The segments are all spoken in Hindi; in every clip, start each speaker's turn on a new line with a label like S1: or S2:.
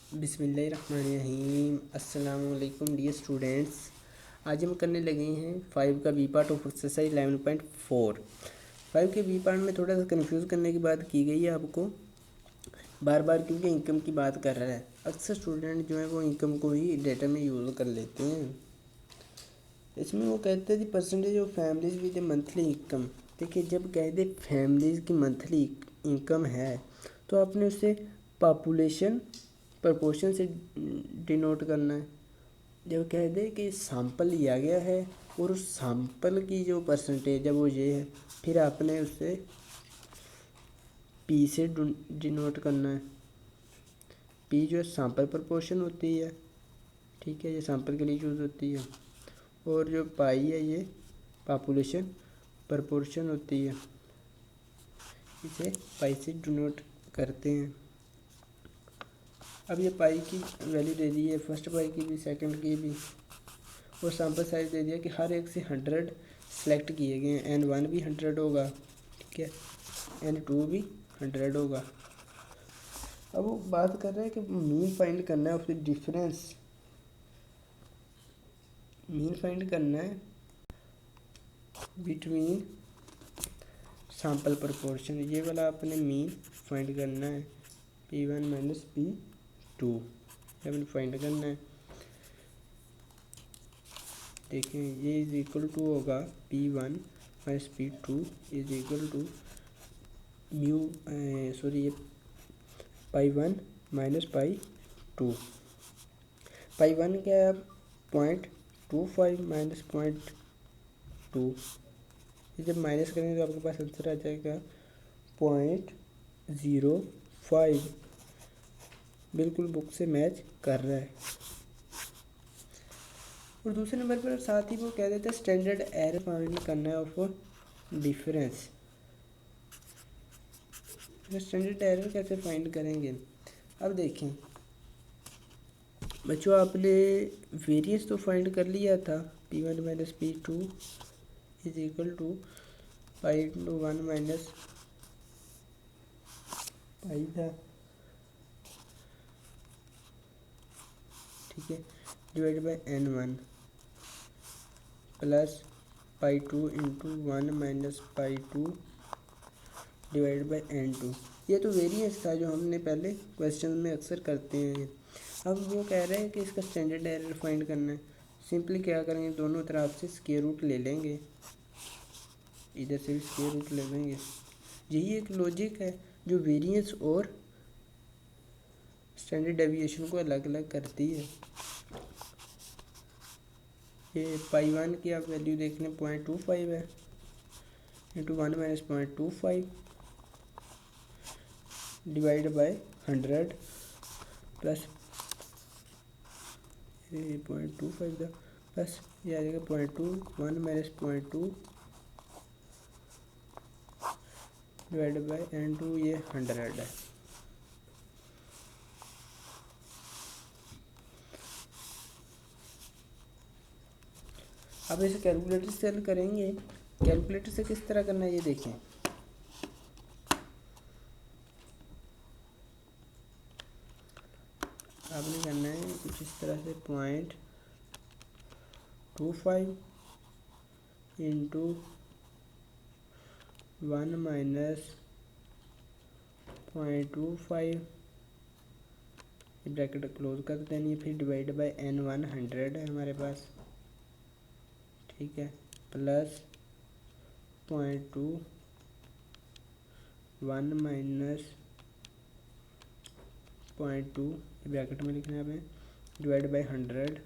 S1: बिस्मिल्लाहिर्रहमानिर्रहीम। अस्सलाम वालेकुम डियर स्टूडेंट्स। आज हम करने लगे हैं 5 का बी पार्ट ऑफ एक्सरसाइज 11.4। 5 के बी पार्ट में थोड़ा सा कंफ्यूज करने की बात की गई है आपको बार बार, क्योंकि इनकम की बात कर रहा है। अक्सर स्टूडेंट जो है वो इनकम को ही डेटा में यूज़ कर लेते हैं। इसमें वो कहते हैं the percentage of families with monthly income. देखिए, जब कहते फैमिलीज़ की मंथली इनकम है तो आपने उसे पॉपुलेशन प्रपोर्शन से डिनोट करना है। जब कह दे कि सैंपल लिया गया है और उस सैंपल की जो परसेंटेज है वो ये है, फिर आपने उसे पी से डिनोट करना है। पी जो है सैंपल प्रपोर्शन होती है, ठीक है, ये सैंपल के लिए यूज़ होती है। और जो पाई है ये पॉपुलेशन प्रपोर्शन होती है, इसे पाई से डिनोट करते हैं। अब ये पाई की वैल्यू दे दी है, फर्स्ट पाई की भी सेकंड की भी, और सैम्पल साइज दे दिया कि हर एक से 100 सेलेक्ट किए गए हैं। N1 भी 100 होगा, ठीक है, N2 भी 100 होगा। अब वो बात कर रहे हैं कि मीन फाइंड करना है of the difference. Mean find करना है बिटवीन सैम्पल प्रपोर्शन, ये वाला आपने मीन फाइंड करना है। P1 माइनस P2 ये फाइंड करना है। देखें, ये इज इक्वल टू होगा P1 minus P2 is equal to mu ये पाई1 माइनस पाई2। पाई1 क्या है, 0.25 माइनस 0.2। ये जब माइनस करेंगे तो आपके पास आंसर आ जाएगा 0.05। बिल्कुल बुक से मैच कर रहा है। और दूसरे नंबर पर साथ ही वो कह देते हैं स्टैंडर्ड एरर फाइंड करना है ऑफ डिफरेंस। स्टैंडर्ड एरर कैसे फाइंड करेंगे? अब देखें बच्चों, आपने वेरिएंस तो फाइंड कर लिया था। P1 minus P2 is equal to पाई1 माइनस पाई था, ठीक है, डिवाइड बाई N1 प्लस पाई2 इंटू 1 माइनस पाई2 डिवाइड बाई N2। ये तो वेरिएंस था जो हमने पहले क्वेश्चन में अक्सर करते हैं। अब वो कह रहे हैं कि इसका स्टैंडर्ड एरर फाइंड करना है। सिंपली क्या करेंगे, दोनों तरफ से स्क्वायर रूट ले लेंगे, इधर से भी स्क्वायर रूट ले लेंगे। यही एक लॉजिक है जो वेरिएंस और स्टैंडर्ड डेविएशन को अलग अलग करती है। ये पाई1 की आप वैल्यू देख लें 0.25 है, into 1 minus 0.25 divide by 100 plus 0.25 था, प्लस ये आ जाएगा 0.2, 1 माइनस 0.2 डिवाइड बाय N2, ये 100 है। अब इसे कैलकुलेटर से हल करेंगे। कैलकुलेटर से किस तरह करना है ये देखें। आपने करना है कुछ इस तरह से 0.25 इंटू 1 माइनस 0.25 ब्रैकेट क्लोज कर देनी है, फिर डिवाइड बाय N1 100 है हमारे पास, ठीक है, प्लस 0.2 1 माइनस 0.2 ब्रैकेट में लिखना है हमें, डिवाइड बाय 100।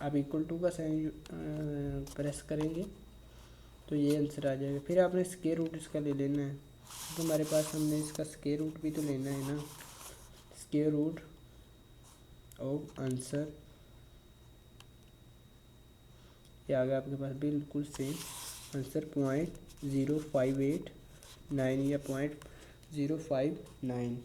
S1: आप इक्वल टू का साइन प्रेस करेंगे तो ये आंसर आ जाएगा। फिर आपने स्क्वायर रूट इसका ले लेना है, तो हमारे पास हमने इसका स्क्वायर रूट भी तो लेना है ना। स्क्वायर रूट ऑफ आंसर ये आ गया आपके पास बिल्कुल सेम आंसर 0.0589 या 0.059।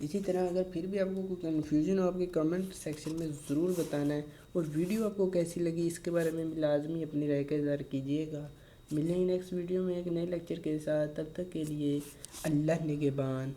S1: इसी तरह अगर फिर भी आपको कोई कन्फ्यूजन हो, आपके कमेंट सेक्शन में ज़रूर बताना है। और वीडियो आपको कैसी लगी इसके बारे में लाजमी अपनी राय का इज़हार कीजिएगा। मिलेंगे नेक्स्ट वीडियो में एक नए लेक्चर के साथ, तब तक के लिए अल्लाह निगहबान।